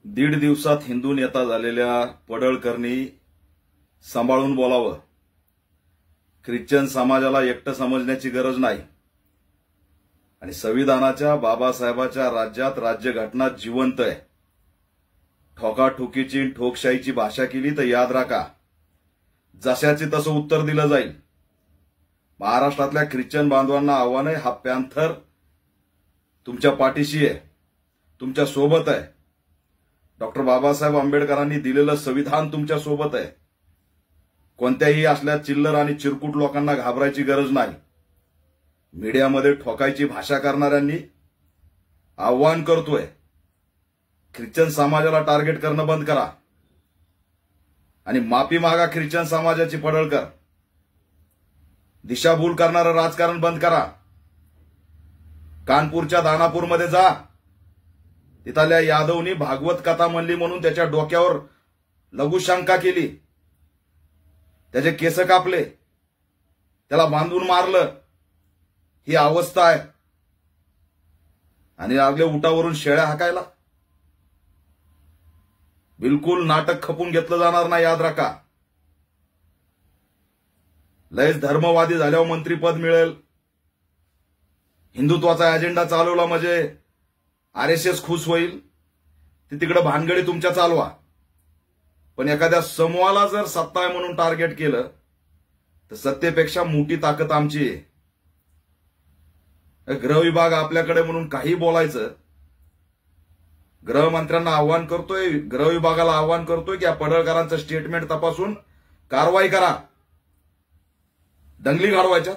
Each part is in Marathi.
दीड दिवसात हिंदू नेता झालेल्या पडळकरनी सांभाळून बोलावं। ख्रिश्चन समाजाला एकटं समजण्याची गरज नाही आणि संविधानाच्या बाबासाहेबाच्या राज्यात राज्यघटना जिवंत आहे। ठोकाठोकीची ठोकशाहीची भाषा केली तर याद राखा, जशाचे तसं उत्तर दिलं जाईल। महाराष्ट्रातल्या ख्रिश्चन बांधवांना आव्हान आहे, हा पॅन्थर तुमच्या पाठीशी आहे, तुमच्या सोबत आहे। डॉक्टर बाबासाहेब आंबेडकरांनी दिलेलं संविधान तुमच्या सोबत आहे। कोणत्याही असल्या चिल्लर आणि चिरकुट लोकांना घाबरायची गरज नाही। मीडियामध्ये ठोकायची भाषा करणाऱ्यांनी आव्हान करतोय, ख्रिश्चन समाजाला टार्गेट करणं बंद करा आणि माफी मागा ख्रिश्चन समाजाची। पडळकर दिशाभूल करणारं राजकारण बंद करा। कानपूरच्या दानापूरमध्ये जा, तिथल्या यादवनी भागवत कथा म्हणली म्हणून त्याच्या डोक्यावर लघुशंका केली, त्याचे केस कापले, त्याला बांधून मारलं। ही अवस्था आहे आणि लागले उठावरून शेळ्या हाकायला। बिलकुल नाटक खपून घेतलं जाणार नाही, याद राखा। लयच धर्मवादी झाल्यावर मंत्रीपद मिळेल, हिंदुत्वाचा अजेंडा चालवला म्हणजे आरएसएस खुश होईल, ती तिकडे भानगडी तुमच्या चालवा। पण एखाद्या समूहाला जर सत्ता आहे म्हणून टार्गेट केलं तर सत्तेपेक्षा मोठी ताकद आमची आहे। गृह विभाग आपल्याकडे म्हणून काही बोलायचं। गृहमंत्र्यांना आव्हान करतोय, गृह विभागाला आव्हान करतोय की या पडळकरांचं स्टेटमेंट तपासून कारवाई करा। दंगली घडवायच्यात,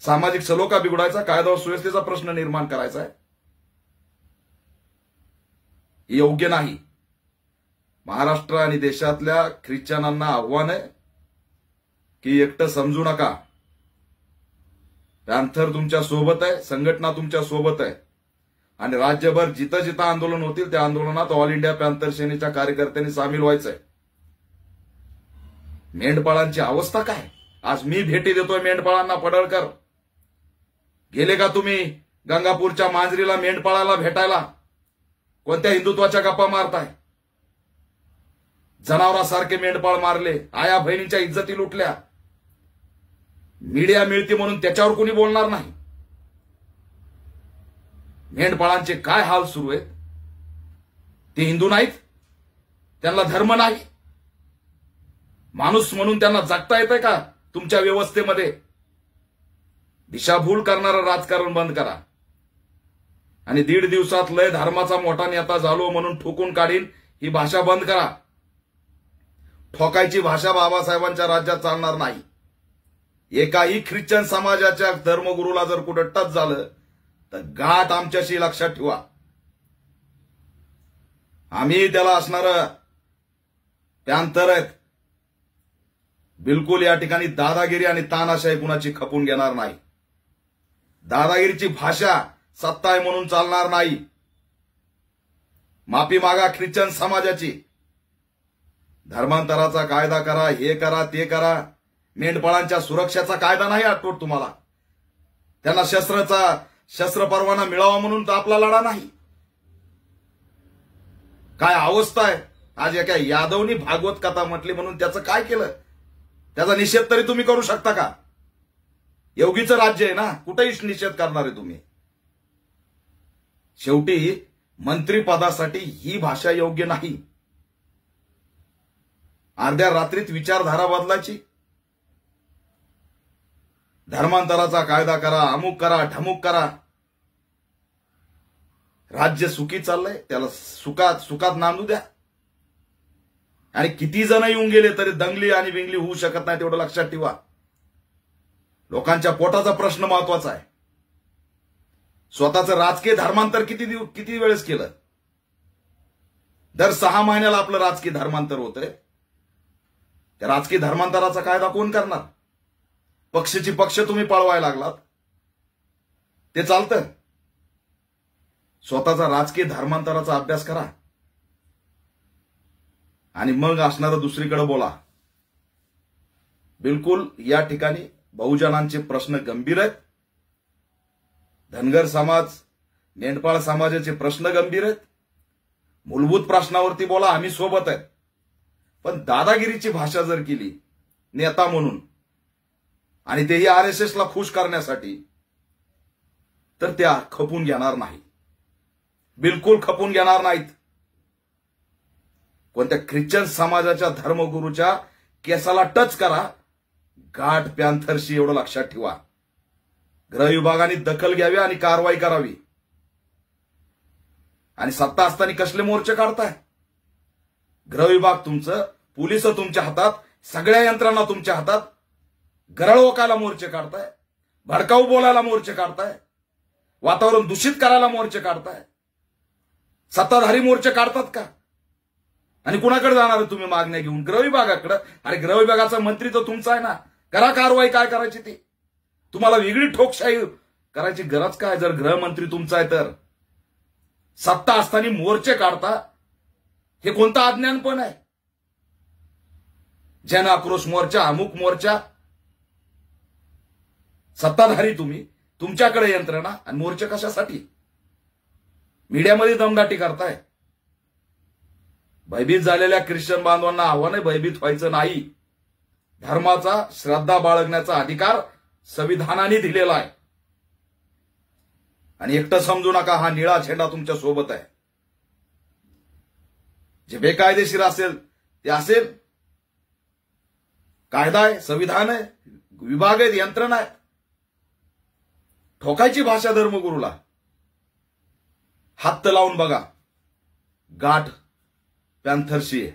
सामाजिक सलोखा बिघडायचा, कायदा व सुव्यवस्थेचा प्रश्न निर्माण करायचा आहे, योग्य नाही। महाराष्ट्र आणि देशातल्या ख्रिश्चनांना आव्हान आहे की एकटं समजू नका। पॅन्थर तुमच्या सोबत आहे, संघटना तुमच्या सोबत आहे आणि राज्यभर जिथं जिथं आंदोलन होतील त्या आंदोलनात ऑल इंडिया पॅन्थर सेनेच्या कार्यकर्त्यांनी सामील व्हायचंय। मेंढपाळांची अवस्था काय? आज मी भेटी देतोय मेंढपाळांना। पडळकर गेले का तुम्ही गंगापूरच्या मांजरीला मेंढपाळाला भेटायला? कोणत्या हिंदुत्वाच्या गप्पा मारताय? जनावरासारखे मेंढपाळ मारले, आया बहिणींच्या इज्जती लुटल्या। मीडिया मिळते म्हणून त्याच्यावर कोणी बोलणार नाही। मेंढपाळांचे काय हाल सुरू आहेत? ते हिंदू नाहीत, त्यांना धर्म नाही, माणूस म्हणून त्यांना जगता येतंय का तुमच्या व्यवस्थेमध्ये? दिशाभूल करणारं राजकारण बंद करा आणि दीड दिवसात लय धर्माचा मोठा नेता झालो म्हणून ठोकून काढीन ही भाषा बंद करा। ठोकायची भाषा बाबासाहेबांच्या राज्यात चालणार नाही। एकाही ख्रिश्चन समाजाच्या धर्मगुरूला जर कुठं टच झालं तर गाठ आमच्याशी, लक्षात ठेवा। आम्ही त्याला असणारं पॅन्थर आहेत। बिलकुल या ठिकाणी दादागिरी आणि तानाशाही कुणाची खपून घेणार नाही। दादागिरीची भाषा सत्ता आहे म्हणून चालणार नाही। माफी मागा ख्रिश्चन समाजाची। धर्मांतराचा कायदा करा, हे करा, ते करा। मेंढपाळांच्या सुरक्षेचा कायदा नाही आठवत तुम्हाला? त्यांना शस्त्र परवाना मिळावा म्हणून तर आपला लढा नाही। काय अवस्था आहे? आज एका यादवनी भागवत कथा म्हटली म्हणून त्याचं काय केलं? त्याचा निषेध तरी तुम्ही करू शकता का? योगीचं राज्य आहे ना, कुठेही निषेध करणार आहे तुम्ही? शेवटी मंत्रीपदासाठी ही भाषा योग्य नाही। अर्ध्या रात्रीत विचारधारा बदलायची, धर्मांतराचा कायदा करा, अमुक करा, ढमुक करा। राज्य सुखी चाललंय, त्याला सुखात नांदू द्या। आणि किती जण येऊन गेले तरी दंगली आणि विंगली होऊ शकत नाही, तेवढं लक्षात ठेवा। लोकांच्या पोटाचा प्रश्न महत्वाचा आहे। स्वतःचं राजकीय धर्मांतर किती वेळेस केलं? दर 6 महिन्याला आपलं राजकीय धर्मांतर होतंय। त्या राजकीय धर्मांतराचा कायदा कोण करणार? पक्षाची पक्ष तुम्ही पळवायला लागलात, ते चालतं? स्वतःचा राजकीय धर्मांतराचा अभ्यास करा आणि मग असणारं दुसरीकडे बोला। बिलकुल या ठिकाणी बहुजनांचे प्रश्न गंभीर आहेत। धनगर समाज, मेंढपाळ समाजाचे प्रश्न गंभीर आहेत। मूलभूत प्रश्नावरती बोला, आम्ही सोबत आहेत. पण दादागिरीची भाषा जर केली नेता म्हणून, आणि तेही आरएसएसला खुश करण्यासाठी, तर त्या खपून घेणार नाही, बिलकुल खपून घेणार नाहीत. कोणत्या ख्रिश्चन समाजाच्या धर्मगुरूच्या केसाला टच करा, गाठ पॅन्थरशी, एवढं लक्षात ठेवा. गृह विभागाने दखल घ्यावी आणि कारवाई करावी. आणि सत्ता असताना कसले मोर्चे काढताय? गृह विभाग तुमचं, पोलिस तुमच्या हातात, सगळ्या यंत्रणा तुमच्या हातात. गरळ ओकायला मोर्चे काढताय, भडकाऊ बोलायला मोर्चे काढताय, वातावरण दूषित करायला मोर्चे काढताय. सत्ताधारी मोर्चे काढतात का? आणि कुणाकडे जाणार तुम्ही मागण्या घेऊन? गृह विभागाकडे. अरे गृह विभागाचा मंत्री तर तुमचा आहे ना, करा कारवाई. काय करायची ती? तुम्हाला वेगळी ठोकशाही करायची गरज काय जर गृहमंत्री तुमचा आहे तर? सत्ता असताना मोर्चे काढता, हे कोणता अज्ञानपण आहे? जन आक्रोश मोर्चा, अमुक मोर्चा. सत्ताधारी तुम्ही, तुमच्याकडे यंत्रणा, आणि मोर्चे कशासाठी? मीडियामध्ये दमदाटी करताय. भयभीत झालेल्या ख्रिश्चन बांधवांना आव्हान आहे, भयभीत व्हायचं नाही. धर्माचा, श्रद्धा बाळगण्याचा अधिकार संविधानाने दिलेला आहे. आणि एकटं समजू नका, हा निळा झेंडा तुमच्या सोबत आहे. जे बेकायदेशीर असेल ते असेल. कायदा आहे, संविधान आहे, विभाग आहेत, यंत्रणा आहे. ठोकायची भाषा धर्मगुरूला, हात लावून बघा, गाठ पॅन्थरशी आहे.